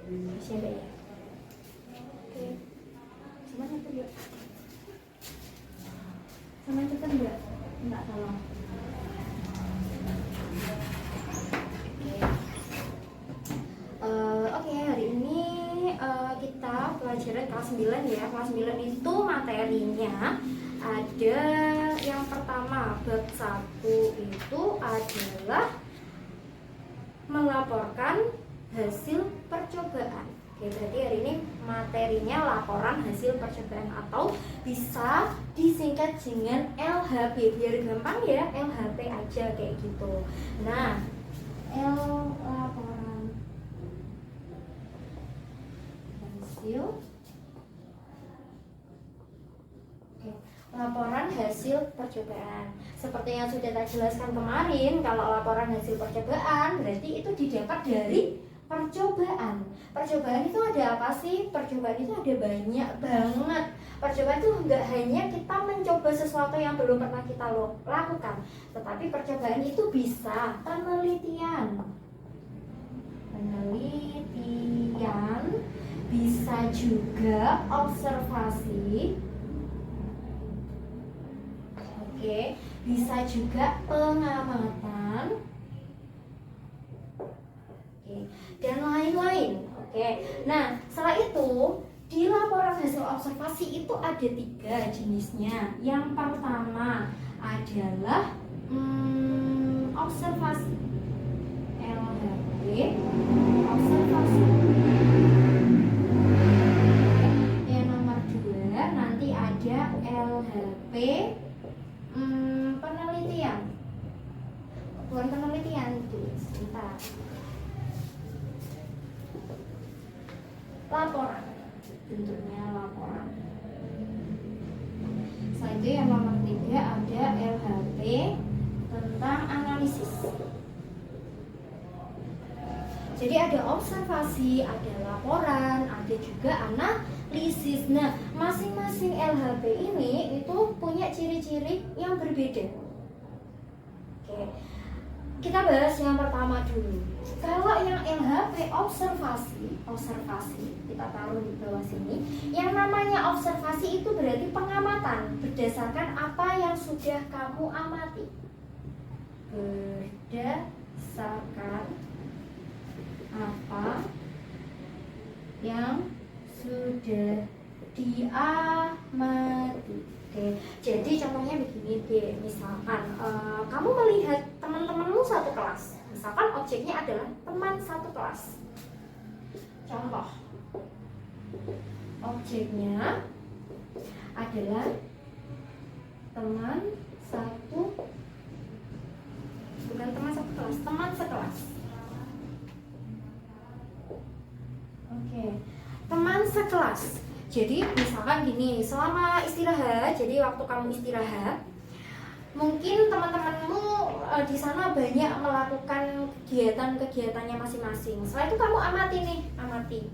Siapa ya? Oke. Sama satu enggak? Sama itu enggak? Enggak, tolong. Oke, hari ini kita pelajaran kelas 9 ya. Kelas 9 itu materinya ada yang pertama, bab 1 itu adalah melaporkan hasil percobaan. Oke, berarti hari ini materinya laporan hasil percobaan atau bisa disingkat dengan LHP. Biar gampang ya, LHP aja kayak gitu. Nah, laporan hasil. Oke, laporan hasil percobaan. Seperti yang sudah saya jelaskan kemarin, kalau laporan hasil percobaan berarti itu didapat dari percobaan. Percobaan itu ada apa sih? Percobaan itu ada banyak banget. Percobaan itu nggak hanya kita mencoba sesuatu yang belum pernah kita lakukan, tetapi percobaan itu bisa penelitian, bisa juga observasi, oke, bisa juga pengamatan, oke, dan lain-lain. Oke, nah setelah itu di laporan hasil observasi itu ada 3 jenisnya. Yang pertama adalah observasi LHP, observasi. Yang nomor 2 nanti ada LHP penelitian. Bukan penelitian, sebentar. Laporan, bentuknya laporan. Selanjutnya yang nomor 3 ada LHP tentang analisis. Jadi ada observasi, ada laporan, ada juga analisis. Nah, masing-masing LHP ini itu punya ciri-ciri yang berbeda. Oke, kita bahas yang pertama dulu. Kalau yang LHP observasi, kita taruh di bawah sini. Yang namanya observasi itu berarti pengamatan berdasarkan apa yang sudah kamu amati. Berdasarkan apa yang sudah diamati. Oke, jadi contohnya begini deh, misalkan kamu melihat teman-temanmu satu kelas. Misalkan objeknya adalah teman satu kelas. Contoh, objeknya adalah teman satu, bukan teman satu kelas, teman sekelas. Oke, teman sekelas. Jadi misalkan gini, selama istirahat, jadi waktu kamu istirahat, mungkin teman-temanmu di sana banyak melakukan kegiatan-kegiatannya masing-masing. Setelah itu kamu amati.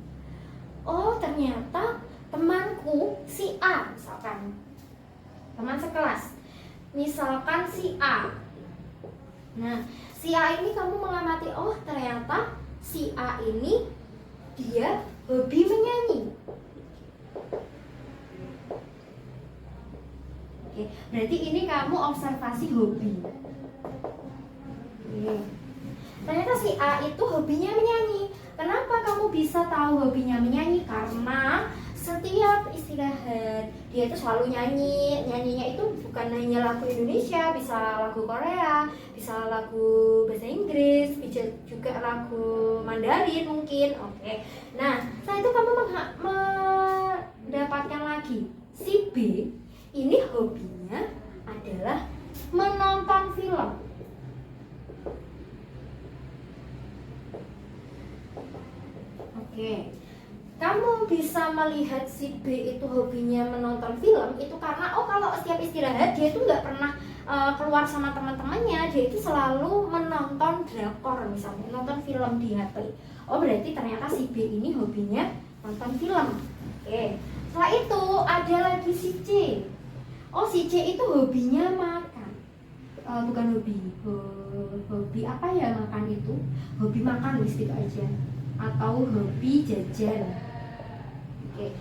Oh, ternyata temanku si A, misalkan teman sekelas, misalkan si A. Nah, si A ini kamu mengamati, oh ternyata si A ini dia hobi menyanyi. Oke, berarti ini kamu observasi hobi. Oke. Ternyata si A itu hobinya menyanyi. Kenapa kamu bisa tahu hobinya menyanyi? Karena setiap istirahat dia itu selalu nyanyi. Nyanyinya itu bukan hanya lagu Indonesia, bisa lagu Korea, bisa lagu bahasa Inggris, bisa juga lagu Mandarin mungkin. Oke. Nah, setelah itu kamu mendapatkan lagi si B. Ini hobinya adalah menonton film. Oke, kamu bisa melihat si B itu hobinya menonton film itu karena kalau setiap istirahat dia itu nggak pernah keluar sama teman-temannya, dia itu selalu menonton drakor misalnya, nonton film di HP. Oh, berarti ternyata si B ini hobinya nonton film. Oke, setelah itu ada lagi si C. Oh, si C itu hobinya makan. Bukan hobi apa ya makan itu? Hobi makan gitu aja. atau hobi jajan. Oke,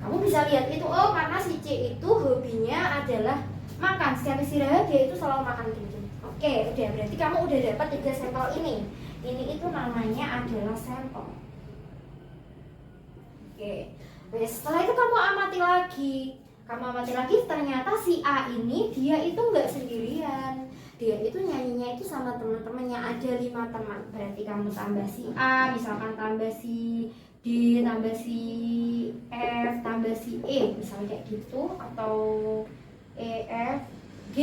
kamu bisa lihat itu, oh karena si C itu hobinya adalah makan. Setiap istirahat dia itu selalu makan gitu. Oke, udah, berarti kamu udah dapat 3 sampel ini. Ini itu namanya adalah sampel. Oke, setelah itu kamu amati lagi. Ternyata si A ini dia itu nggak sendirian. Dia itu nyanyinya itu sama teman-temannya, ada 5 teman. Berarti kamu tambah si A, misalkan tambah si D, tambah si F, tambah si E, misalnya kayak gitu, atau E, F, G.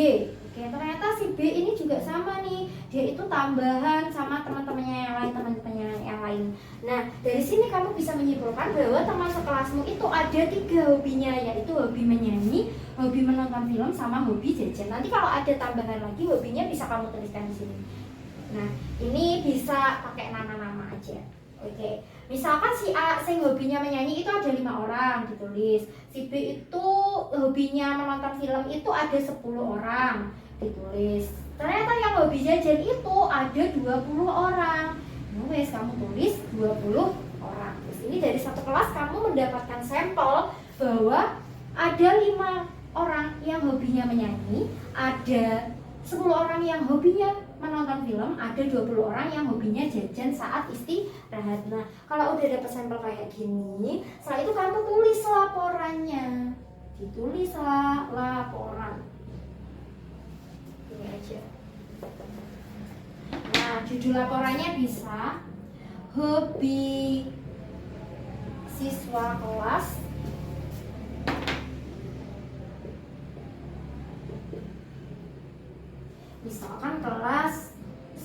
Oke, ternyata si B ini juga sama nih. Dia itu tambahan sama teman-temannya yang lain, Nah, dari sini kamu bisa menyimpulkan bahwa teman sekelasmu itu ada 3 hobinya, yaitu hobi menyanyi, hobi menonton film, sama hobi jajan. Nanti kalau ada tambahan lagi hobinya bisa kamu tuliskan di sini. Nah, ini bisa pakai nama-nama aja. Oke, misalkan si A sing hobinya menyanyi itu ada 5 orang, ditulis. Si B itu hobinya menonton film itu ada 10 orang, ditulis. Ternyata yang hobi jajan itu ada 20 orang. Nulis, kamu tulis 20 orang. Terus ini dari satu kelas kamu mendapatkan sampel bahwa ada 5 orang yang hobinya menyanyi, ada 10 orang yang hobinya menonton film, ada 20 orang yang hobinya jajan saat istirahat. Nah, kalau udah dapet sampel kayak gini, setelah itu kamu tulis laporannya. Ditulislah laporan. Ini aja. Nah, judul laporannya bisa hobi siswa kelas misalkan kelas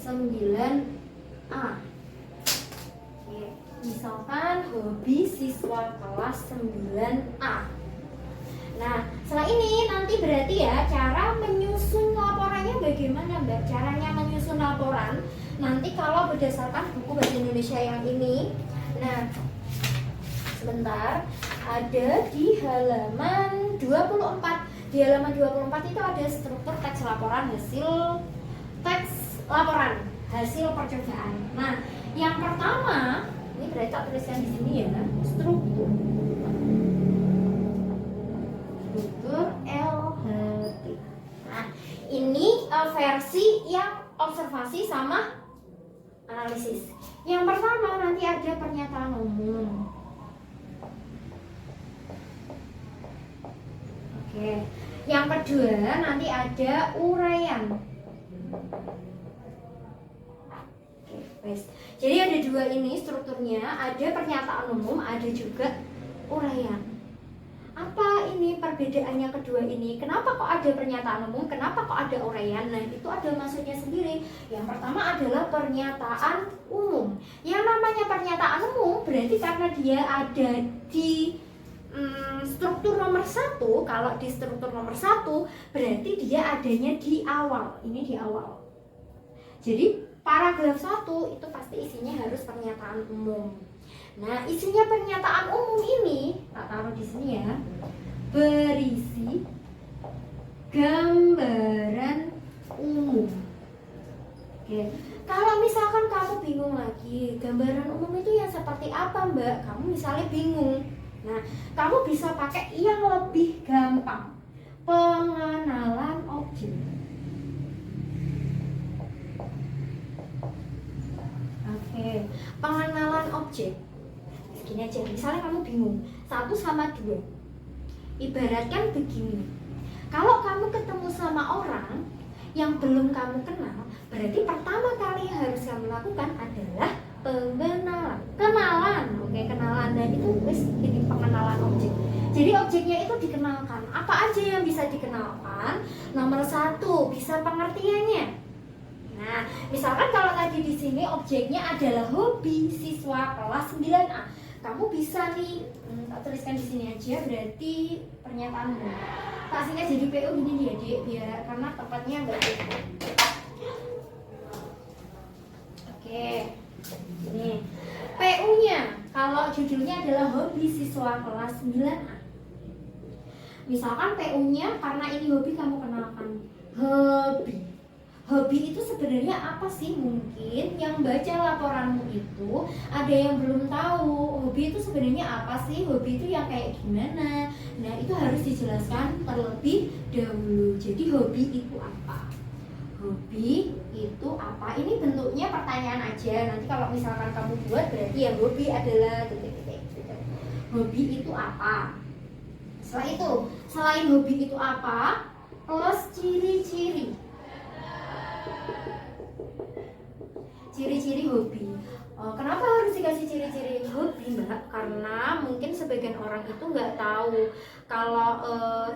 9A. Oke, misalkan hobi siswa kelas 9A. Nah, setelah ini nanti berarti ya cara menyusun laporannya bagaimana, Mbak? Caranya menyusun laporan nanti kalau berdasarkan buku bahasa Indonesia yang ini. Nah, sebentar, ada di halaman 24. Di halaman 24 itu ada struktur teks laporan hasil percobaan. Nah, yang pertama, ini berarti tak tuliskan di sini ya, struktur LHP. Nah, ini versi yang observasi sama analisis. Yang pertama nanti ada pernyataan umum. Oke. Yang kedua nanti ada uraian. Oke, wes. Jadi ada 2 ini strukturnya, ada pernyataan umum, ada juga uraian. Apa ini perbedaannya kedua ini? Kenapa kok ada pernyataan umum? Kenapa kok ada uraian? Nah, itu ada maksudnya sendiri. Yang pertama adalah pernyataan umum. Yang namanya pernyataan umum berarti karena dia ada di struktur nomor 1. Kalau di struktur nomor 1 berarti dia adanya di awal. Ini di awal. Jadi paragraf 1 itu pasti isinya harus pernyataan umum. Nah, isinya pernyataan umum ini tak taruh di sini ya. Berisi gambaran umum. Oke. Kalau misalkan kamu bingung lagi, gambaran umum itu yang seperti apa, Mbak? Kamu misalnya bingung. Nah, kamu bisa pakai yang lebih gampang. Pengenalan objek. Oke, pengenalan objek. Gini aja, misalnya kamu bingung 1 sama 2. Ibaratkan begini, kalau kamu ketemu sama orang yang belum kamu kenal, berarti pertama kali yang harus kamu lakukan adalah kenalan. Oke, kenalan. Dan itu ini pengenalan objek. Jadi objeknya itu dikenalkan. Apa aja yang bisa dikenalkan? Nomor 1, bisa pengertiannya. Nah, misalkan kalau tadi di sini objeknya adalah hobi siswa kelas 9A. Kamu bisa nih, tak tuliskan di sini aja, berarti pernyataan umum. Tak singkat jadi PO gini dia, Dek, biar karena tempatnya enggak cukup. Oke. Ini PU-nya, kalau judulnya adalah hobi siswa kelas 9A. Misalkan PU-nya karena ini hobi kamu kenalkan. Hobi itu sebenarnya apa sih? Mungkin yang baca laporanmu itu ada yang belum tahu hobi itu sebenarnya apa sih, hobi itu yang kayak gimana. Nah itu harus dijelaskan terlebih dahulu. Jadi hobi itu apa? Hobi itu apa? Ini bentuknya pertanyaan aja. Nanti kalau misalkan kamu buat berarti ya hobi adalah titik-titik gitu. Hobi itu apa? Setelah itu, selain hobi itu apa? Plus ciri-ciri. Ciri-ciri hobi. Kenapa harus dikasih ciri-ciri hobi, Mbak? Karena mungkin sebagian orang itu nggak tahu kalau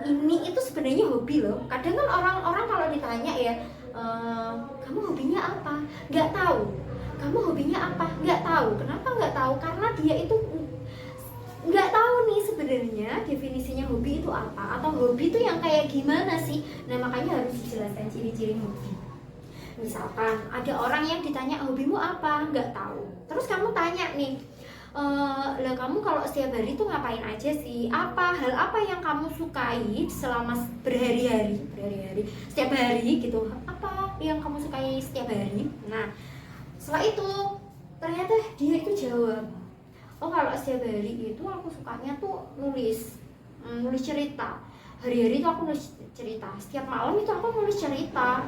ini itu sebenarnya hobi loh. Kadang kan orang-orang kalau ditanya ya, kamu hobinya apa? Nggak tahu. Kamu hobinya apa? Nggak tahu. Kenapa nggak tahu? Karena dia itu nggak tahu nih sebenarnya definisinya hobi itu apa, atau hobi itu yang kayak gimana sih. Nah makanya harus dijelaskan ciri-ciri hobi. Misalkan ada orang yang ditanya hobimu apa, nggak tahu. Terus kamu tanya nih, lah kamu kalau setiap hari tuh ngapain aja sih? Hal apa yang kamu sukai selama berhari-hari, setiap hari gitu? Apa yang kamu sukai setiap hari? Nah, setelah itu ternyata dia itu jawab, oh kalau setiap hari itu aku sukanya tuh nulis cerita. Hari-hari itu aku nulis cerita, setiap malam itu aku nulis cerita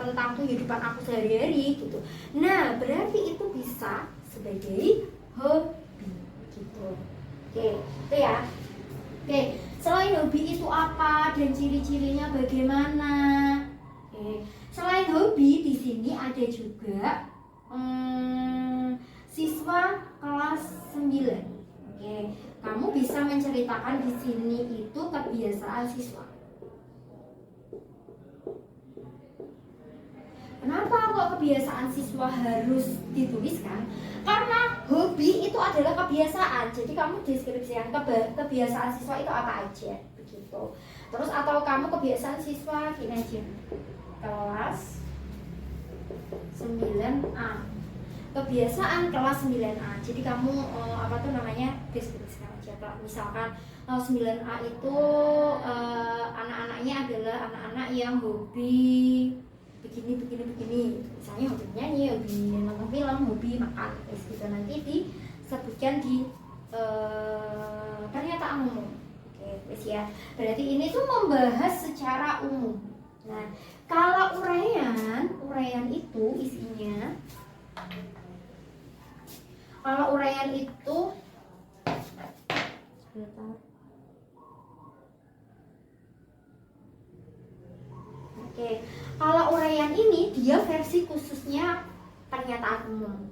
tentang kehidupan aku sehari-hari gitu. Nah berarti itu bisa sebagai hobi gitu. Oke, itu ya. Oke, selain hobi itu apa dan ciri-cirinya bagaimana? Oke, selain hobi di sini ada juga siswa kelas 9. Oke, kamu bisa menceritakan di sini itu kebiasaan siswa. Kenapa kok kebiasaan siswa harus dituliskan? Karena hobi itu adalah kebiasaan. Jadi kamu deskripsikan kebiasaan siswa itu apa aja, begitu. Terus atau kamu kebiasaan siswa gini aja. Kelas 9A. Kebiasaan kelas 9A. Jadi kamu deskripsikan aja. Misalkan 9A itu anak-anaknya adalah anak-anak yang hobi begini. Misalnya hobi nyanyi, hobi nonton film, hobi makan. Gitu nanti disebutkan di pernyataan umum. Oke, wes ya. Berarti ini tuh membahas secara umum. Nah, kalau uraian itu isinya, kalau uraian itu Oke, kalau uraian ini dia versi khususnya pernyataan umum.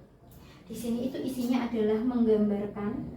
Di sini itu isinya adalah menggambarkan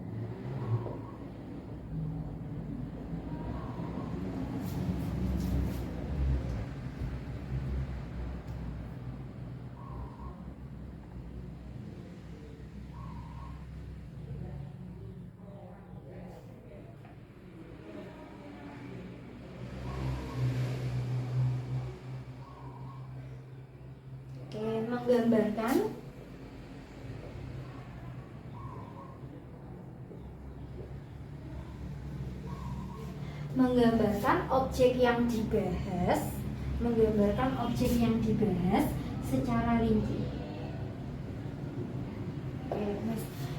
menggambarkan objek yang dibahas, secara rinci.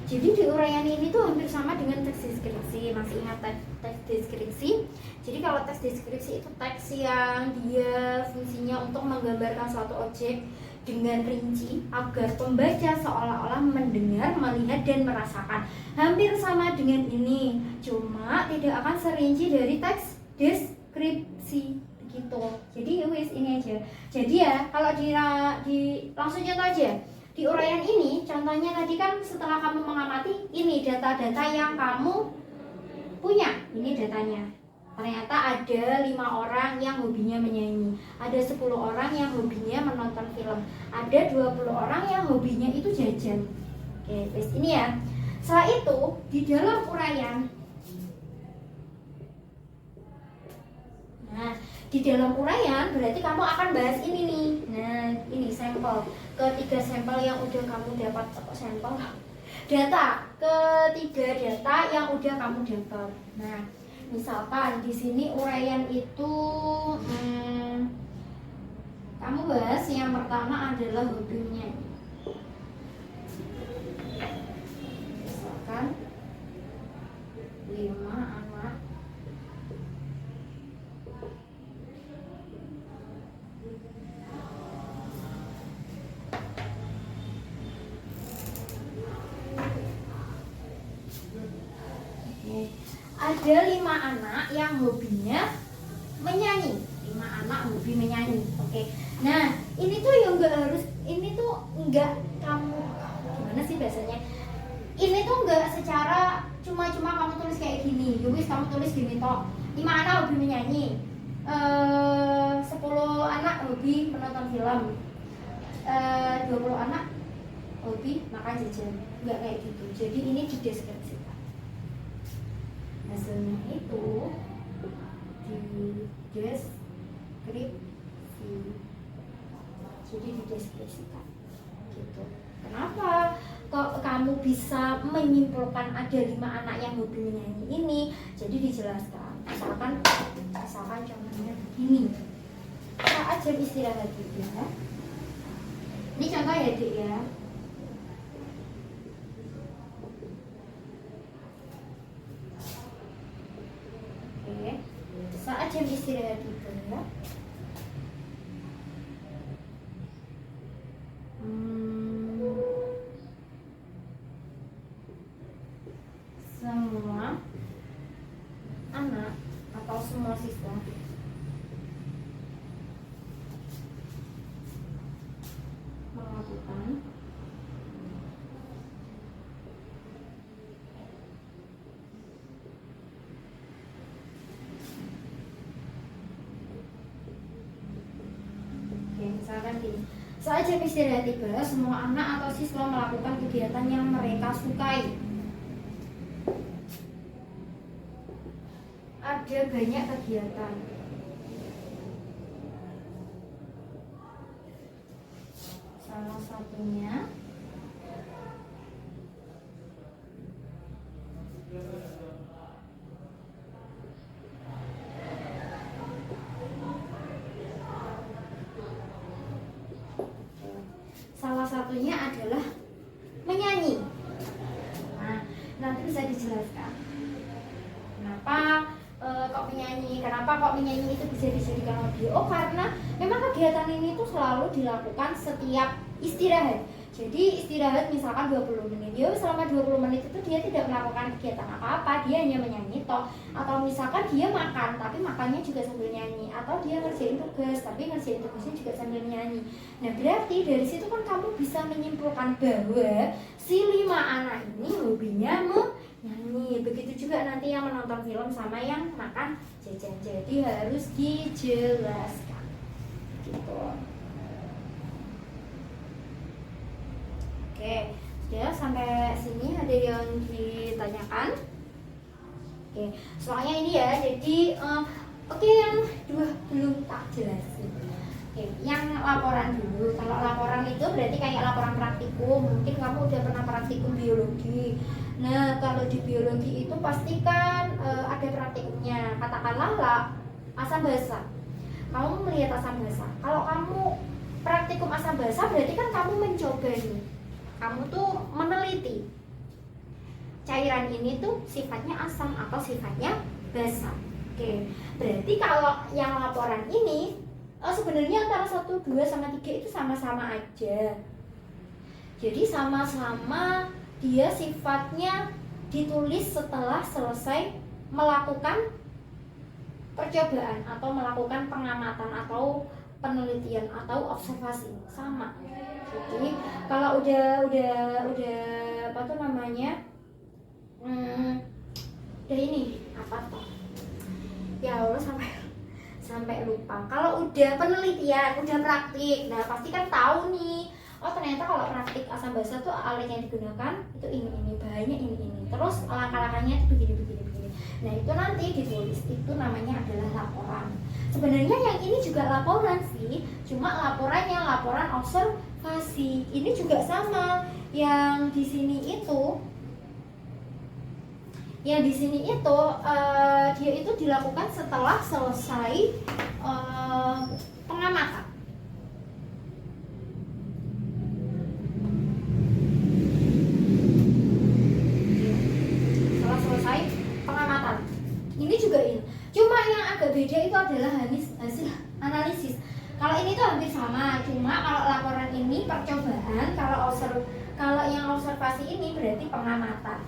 Jadi di uraian ini tuh hampir sama dengan teks deskripsi. Masih ingat teks deskripsi? Jadi kalau teks deskripsi itu teks yang dia fungsinya untuk menggambarkan suatu objek dengan rinci agar pembaca seolah-olah mendengar, melihat, dan merasakan. Hampir sama dengan ini, cuma tidak akan serinci dari teks deskripsi begitu. Jadi wis ini aja. Jadi ya kalau langsung contoh aja. Di uraian ini, contohnya tadi kan setelah kamu mengamati, ini data-data yang kamu punya, ini datanya. Ternyata ada 5 orang yang hobinya menyanyi, ada 10 orang yang hobinya menonton film, ada 20 orang yang hobinya itu jajan. Oke, guys, ini ya. Setelah itu, di dalam uraian, nah, di dalam uraian berarti kamu akan bahas ini nih. Nah, ini sampel. Ketiga sampel yang udah kamu dapat, sampel ketiga data yang udah kamu dapat. Nah, misalkan di sini uraian itu Kamu bahas yang pertama adalah hobinya. Misalkan 5 anak ada 5 anak yang hobinya menyanyi. 5 anak hobi menyanyi. Oke. Nah, ini tuh yang enggak harus, ini tuh enggak kamu gimana sih bahasanya? Ini tuh enggak secara cuma-cuma kamu tulis kayak gini. Yowis kamu tulis gini toh. 5 anak hobi menyanyi. 10 anak hobi menonton film. 20 anak hobi makan jajan. Enggak kayak gitu. Jadi ini dideskripsikan. Hasilnya itu dideskripsi, jadi dideskripsikan gitu. Kenapa kok kamu bisa menyimpulkan ada 5 anak yang hobi menyanyi ini? Jadi dijelaskan. Misalkan contohnya begini, saat jam istirahat ya. Ini contoh ya Dik ya. Saat jam istirahat itu ya, semua anak atau semua siswa melakukan misalkan gini, saat jam istirahat tiba, semua anak atau siswa melakukan kegiatan yang mereka sukai. Ada banyak kegiatan. Salah satunya adalah menyanyi. Nah, nanti bisa dijelaskan kenapa kok menyanyi, kenapa kok menyanyi itu bisa dijadikan hobi. Oh, karena memang kegiatan ini tuh selalu dilakukan setiap istirahat. Jadi istirahat misalkan 20 menit, ya selama 20 menit itu dia tidak melakukan kegiatan apa-apa, dia hanya menyanyi toh. Atau misalkan dia makan, tapi makannya juga sambil nyanyi. Atau dia ngerjain tugas, tapi ngerjain tugasnya juga sambil nyanyi. Nah, berarti dari situ kan kamu bisa menyimpulkan bahwa si 5 anak ini hobinya menyanyi. Begitu juga nanti yang menonton film sama yang makan jajan. Jadi harus dijelaskan gitu. Oke, sudah sampai sini ada yang ditanyakan? Oke, soalnya ini ya, jadi oke, yang dua belum tak jelasin. Oke, yang laporan dulu. Kalau laporan itu berarti kayak laporan praktikum. Mungkin kamu udah pernah praktikum biologi. Nah, kalau di biologi itu pastikan ada praktikumnya. Katakanlah lah asam basa. Kamu melihat asam basa. Kalau kamu praktikum asam basa berarti kan kamu mencoba nih. Kamu tuh meneliti cairan ini tuh sifatnya asam atau sifatnya basa. Oke, berarti kalau yang laporan ini sebenarnya antara 1, 2, sama 3 itu sama-sama aja. Jadi sama-sama dia sifatnya ditulis setelah selesai melakukan percobaan atau melakukan pengamatan atau penelitian atau observasi, sama. Jadi kalau udah apa tuh namanya, udah ini apa tuh? Ya Allah sampai lupa. Kalau udah penelitian, udah praktik, nah pasti kan tahu nih. Oh ternyata kalau praktik asam basa tuh alat yang digunakan itu ini bahayanya ini. Terus langkah-langkahnya itu begini. Nah itu nanti ditulis, itu namanya adalah laporan. Sebenarnya yang ini juga laporan sih, cuma laporannya laporan observasi. Ini juga sama. Yang di sini itu dia itu dilakukan setelah selesai pengamatan. juga ini. Cuma yang agak beda itu adalah hasil analisis. Kalau ini tuh hampir sama, cuma kalau laporan ini percobaan, kalau yang observasi ini berarti pengamatan.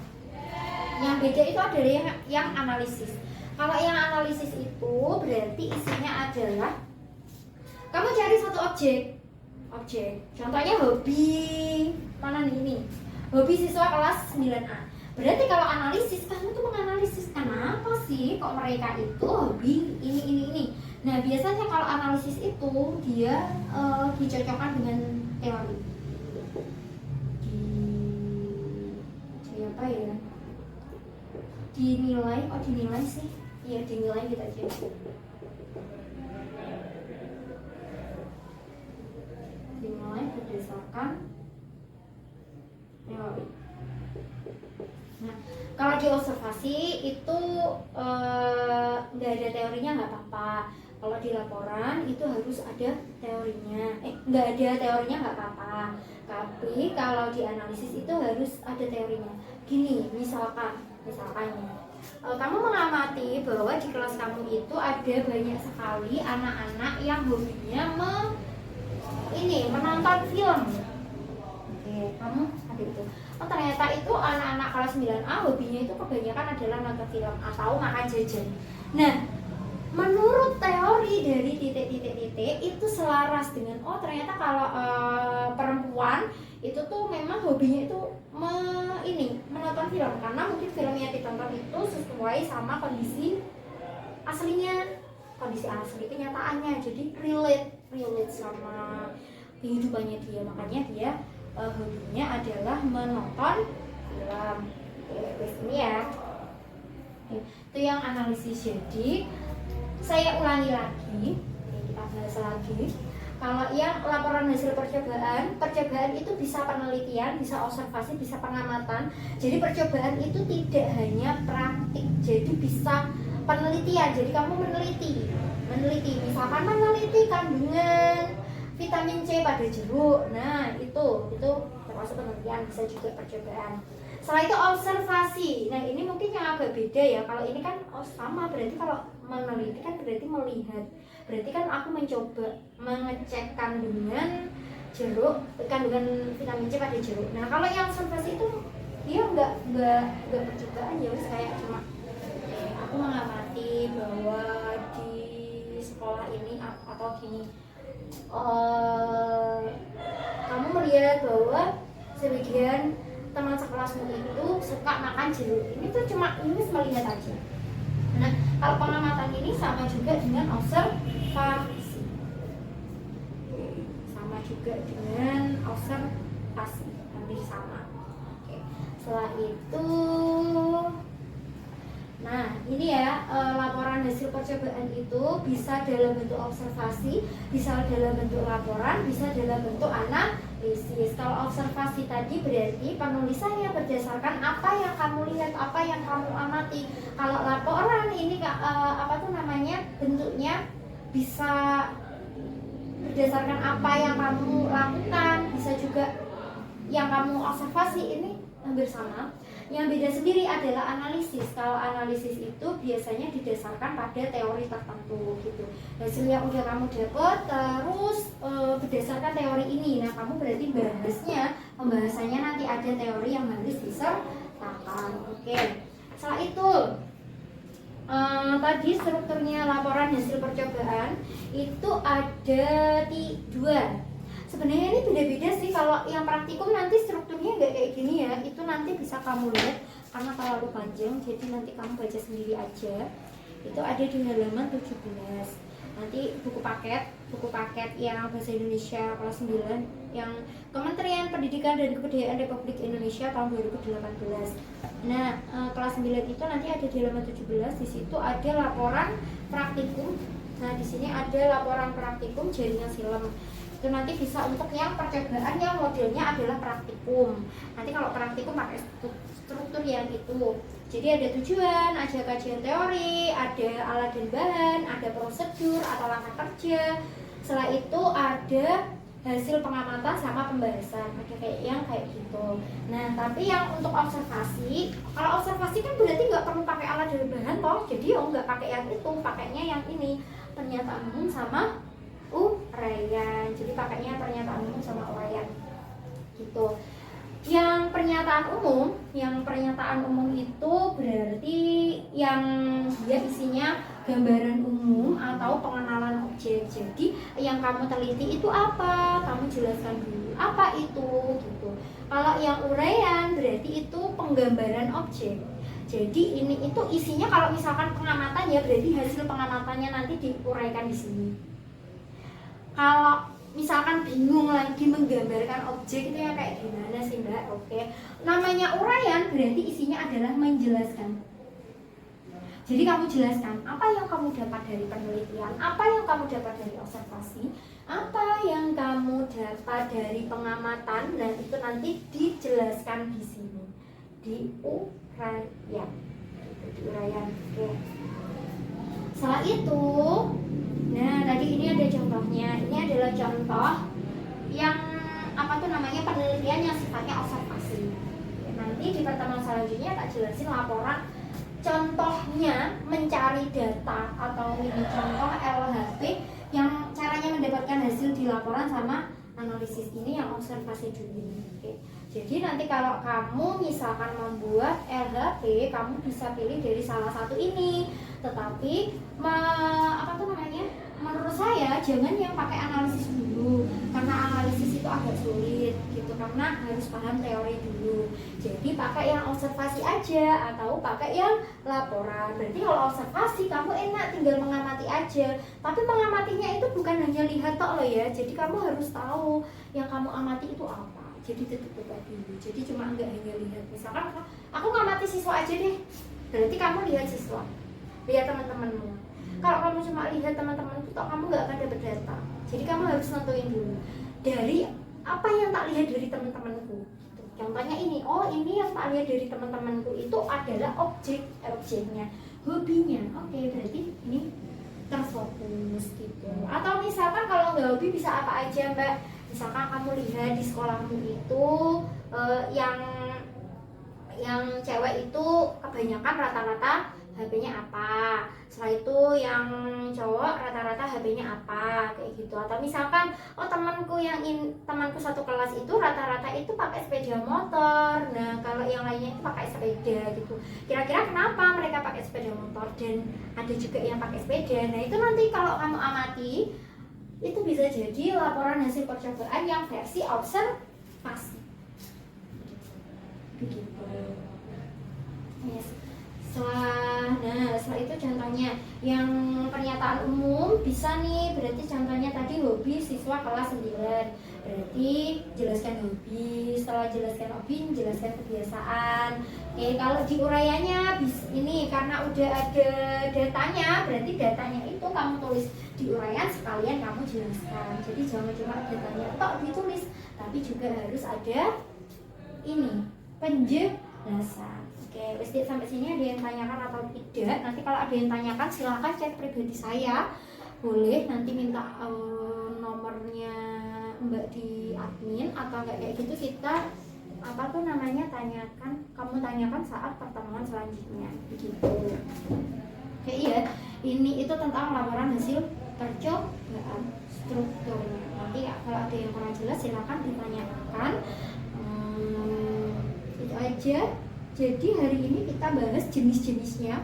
Yang beda itu adalah yang analisis. Kalau yang analisis itu berarti isinya adalah kamu cari satu objek. Contohnya hobi mana nih ini? Hobi siswa kelas 9A. Berarti kalau analisis, kamu tuh menganalisis kenapa sih kok mereka itu hobi ini. Nah, biasanya kalau analisis itu dia dicocokkan dengan teori. Di apa ya? Dinilai sih. Iya, dinilai gitu aja. Dinilai berdasarkan teori. Nah, kalau di observasi itu nggak ada teorinya nggak apa-apa. Kalau di laporan itu harus ada teorinya. Nggak ada teorinya nggak apa-apa. Tapi kalau di analisis itu harus ada teorinya. Gini, misalkan kamu mengamati bahwa di kelas kamu itu ada banyak sekali anak-anak yang hobinya menonton film. Oke, kamu ada itu. Oh, ternyata itu anak-anak kelas 9A hobinya itu kebanyakan adalah nonton film atau makan jajan. Nah, menurut teori dari titik-titik itu selaras dengan ternyata kalau perempuan itu tuh memang hobinya itu menonton film, karena mungkin film yang ditonton itu sesuai sama kondisi aslinya, kondisi asli kenyataannya, jadi relate sama kehidupannya dia, makanya dia hobinya adalah menonton film. Ini ya, itu yang analisis. Jadi saya ulangi lagi, kita bahas lagi. Kalau yang laporan hasil percobaan itu bisa penelitian, bisa observasi, bisa pengamatan. Jadi percobaan itu tidak hanya praktik, jadi bisa penelitian. Jadi kamu meneliti, misalkan meneliti kandungan vitamin C pada jeruk. Nah, itu termasuk penelitian, bisa juga percobaan. Setelah itu observasi. Nah, ini mungkin yang agak beda ya. Kalau ini kan sama, berarti kalau meneliti kan berarti melihat. Berarti kan aku mencoba mengecek kandungan vitamin C pada jeruk. Nah, kalau yang observasi itu dia enggak percobaan, ya wis kayak cuma aku mengamati bahwa di sekolah ini atau gini. Kamu melihat bahwa sebagian teman sekelasmu itu suka makan jeruk. Ini tuh cuma melihat aja. Nah, kalau pengamatan ini sama juga dengan observasi. Hampir sama. Oke. Setelah itu, nah ini ya, laporan hasil percobaan itu bisa dalam bentuk observasi, bisa dalam bentuk laporan, bisa dalam bentuk analisis. Kalau observasi tadi berarti penulisannya berdasarkan apa yang kamu lihat, apa yang kamu amati. Kalau laporan ini bentuknya bisa berdasarkan apa yang kamu lakukan, bisa juga yang kamu observasi. Ini hampir sama. Yang beda sendiri adalah analisis. Kalau analisis itu biasanya didasarkan pada teori tertentu gitu. Hasil yang udah kamu dapat terus berdasarkan teori ini. Nah, kamu berarti pembahasannya nanti ada teori yang harus disertakan. Oke. Setelah itu tadi strukturnya laporan hasil percobaan itu ada dua. Sebenarnya ini beda-beda sih. Kalau yang praktikum nanti strukturnya nggak kayak gini ya. Itu nanti bisa kamu lihat karena terlalu panjang, jadi nanti kamu baca sendiri aja. Itu ada di halaman 17. Nanti buku paket yang bahasa Indonesia kelas 9 yang Kementerian Pendidikan dan Kebudayaan Republik Indonesia tahun 2018. Nah, kelas 9 itu nanti ada di halaman 17. Di situ ada laporan praktikum. Nah, di sini ada laporan praktikum jaringan film. Itu nanti bisa untuk yang percobaan yang modelnya adalah praktikum. Nanti kalau praktikum pakai struktur yang itu. Jadi ada tujuan, ada kajian teori, ada alat dan bahan, ada prosedur atau langkah kerja. Setelah itu ada hasil pengamatan sama pembahasan. Ada kayak gitu. Nah, tapi yang untuk observasi, kalau observasi kan berarti nggak perlu pakai alat dan bahan toh. Jadi jadi nggak pakai yang itu, pakainya yang ini, pernyataan umum sama uraian. Jadi pakainya pernyataan umum sama uraian gitu. Yang pernyataan umum itu berarti yang dia isinya gambaran umum atau pengenalan objek. Jadi yang kamu teliti itu apa, kamu jelaskan dulu apa itu gitu. Kalau yang uraian berarti itu penggambaran objek. Jadi ini itu isinya, kalau misalkan pengamatan ya berarti hasil pengamatannya nanti diuraikan di sini. Kalau misalkan bingung lagi menggambarkan objek itu ya kayak gimana sih Mbak? Oke. Namanya uraian berarti isinya adalah menjelaskan. Jadi kamu jelaskan apa yang kamu dapat dari penelitian, apa yang kamu dapat dari observasi, apa yang kamu dapat dari pengamatan, dan itu nanti dijelaskan di sini, di uraian. Di uraian. Oke. Setelah itu, nah tadi ini ada contohnya. Ini adalah contoh yang penelitian yang sifatnya observasi. Nanti di pertemuan selanjutnya tak jelasin laporan contohnya mencari data atau ini contoh LHP yang caranya mendapatkan hasil di laporan sama analisis. Ini yang observasi dulu. Oke. Jadi nanti kalau kamu misalkan membuat LHP, kamu bisa pilih dari salah satu ini. Tetapi menurut saya jangan yang pakai analisis dulu, karena analisis itu agak sulit gitu, karena harus paham teori dulu. Jadi pakai yang observasi aja atau pakai yang laporan. Berarti kalau observasi kamu enak tinggal mengamati aja, tapi mengamatinya itu bukan hanya lihat tok loh ya. Jadi kamu harus tahu yang kamu amati itu apa. Jadi tetap dulu. Jadi cuma nggak hanya lihat. Misalkan aku ngamati siswa aja deh, berarti kamu lihat siswa, lihat teman-temanmu. Kalau kamu cuma lihat teman-teman itu, kamu nggak akan dapat data. Jadi kamu harus nentuin dulu dari apa yang tak lihat dari teman-temanku. Contohnya ini, ini yang tak lihat dari teman-temanku itu adalah objeknya, hobinya. Oke, berarti ini terfokus gitu. Atau misalkan kalau nggak hobi bisa apa aja Mbak. Misalkan kamu lihat di sekolahmu itu yang cewek itu kebanyakan rata-rata HP-nya apa, setelah itu yang cowok rata-rata HP-nya apa, kayak gitu. Atau misalkan temanku satu kelas itu rata-rata itu pakai sepeda motor, nah kalau yang lainnya itu pakai sepeda gitu. Kira-kira kenapa mereka pakai sepeda motor dan ada juga yang pakai sepeda? Nah itu nanti kalau kamu amati itu bisa jadi laporan hasil percobaan yang versi observasi begitu. Yes. Setelah itu contohnya yang pernyataan umum bisa nih, berarti contohnya tadi hobi siswa kelas 9, berarti jelaskan hobi, setelah jelaskan hobi jelaskan kebiasaan. Oke, kalau di uraiannya ini karena udah ada datanya, berarti datanya itu kamu tulis di uraian sekalian kamu jelaskan. Jadi jangan cuma datanya tok ditulis, tapi juga harus ada ini penjelasan. Oke, wis sampai sini ada yang tanyakan atau tidak? Nanti kalau ada yang tanyakan silahkan cek pribadi saya, boleh nanti minta nomornya Mbak di admin atau kayak gitu, kita kamu tanyakan saat pertemuan selanjutnya begitu. Oke, iya, ini itu tentang laporan hasil percobaan strukturnya. Nanti kalau ada yang kurang jelas silahkan ditanyakan. Itu aja. Jadi hari ini kita bahas jenis-jenisnya,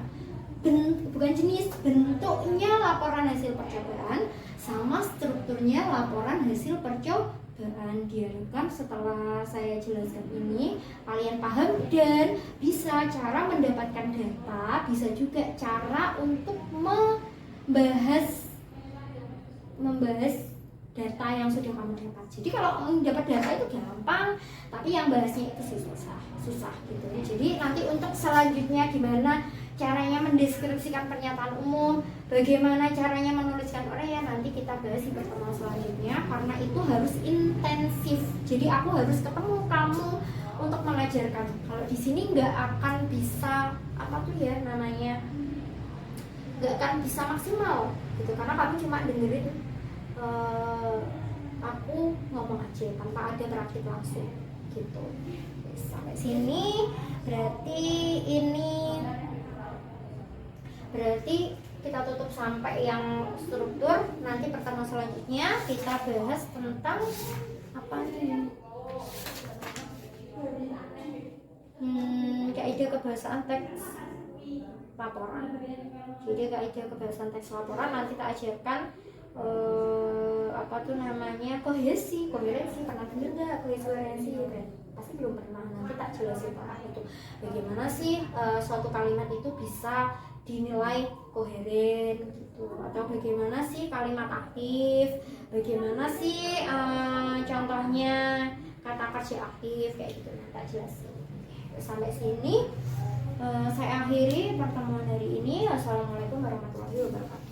bentuknya laporan hasil percobaan sama strukturnya laporan hasil percobaan. Diharapkan setelah saya jelaskan ini kalian paham dan bisa cara mendapatkan data, bisa juga cara untuk membahas data yang sudah kamu dapat. Jadi kalau dapat data itu gampang, tapi yang bahasnya itu susah gitu. Jadi nanti untuk selanjutnya gimana caranya mendeskripsikan pernyataan umum, bagaimana caranya menuliskan uraian, nanti kita bahas di pertemuan selanjutnya, karena itu harus intensif. Jadi aku harus ketemu kamu untuk mengajarkan. Kalau di sini nggak akan bisa nggak akan bisa maksimal gitu, karena kamu cuma dengerin aku ngomong aja tanpa ada praktik langsung gitu. Sampai sini berarti sampai yang struktur. Nanti pertemuan selanjutnya kita bahas tentang apa nih? Kaidah kebahasaan teks laporan. Jadi kaidah kebahasaan teks laporan nanti kita ajarkan apa tuh namanya, koherensi, pernah dengar nggak koherensi kan? Pasti belum pernah. Nanti tak jelasin Pak itu bagaimana sih suatu kalimat itu bisa dinilai koheren gitu, atau bagaimana sih kalimat aktif, bagaimana sih contohnya kata kerja aktif kayak gitu. Nah, tak jelasin. Sampai sini saya akhiri pertemuan hari ini. Assalamualaikum warahmatullahi wabarakatuh.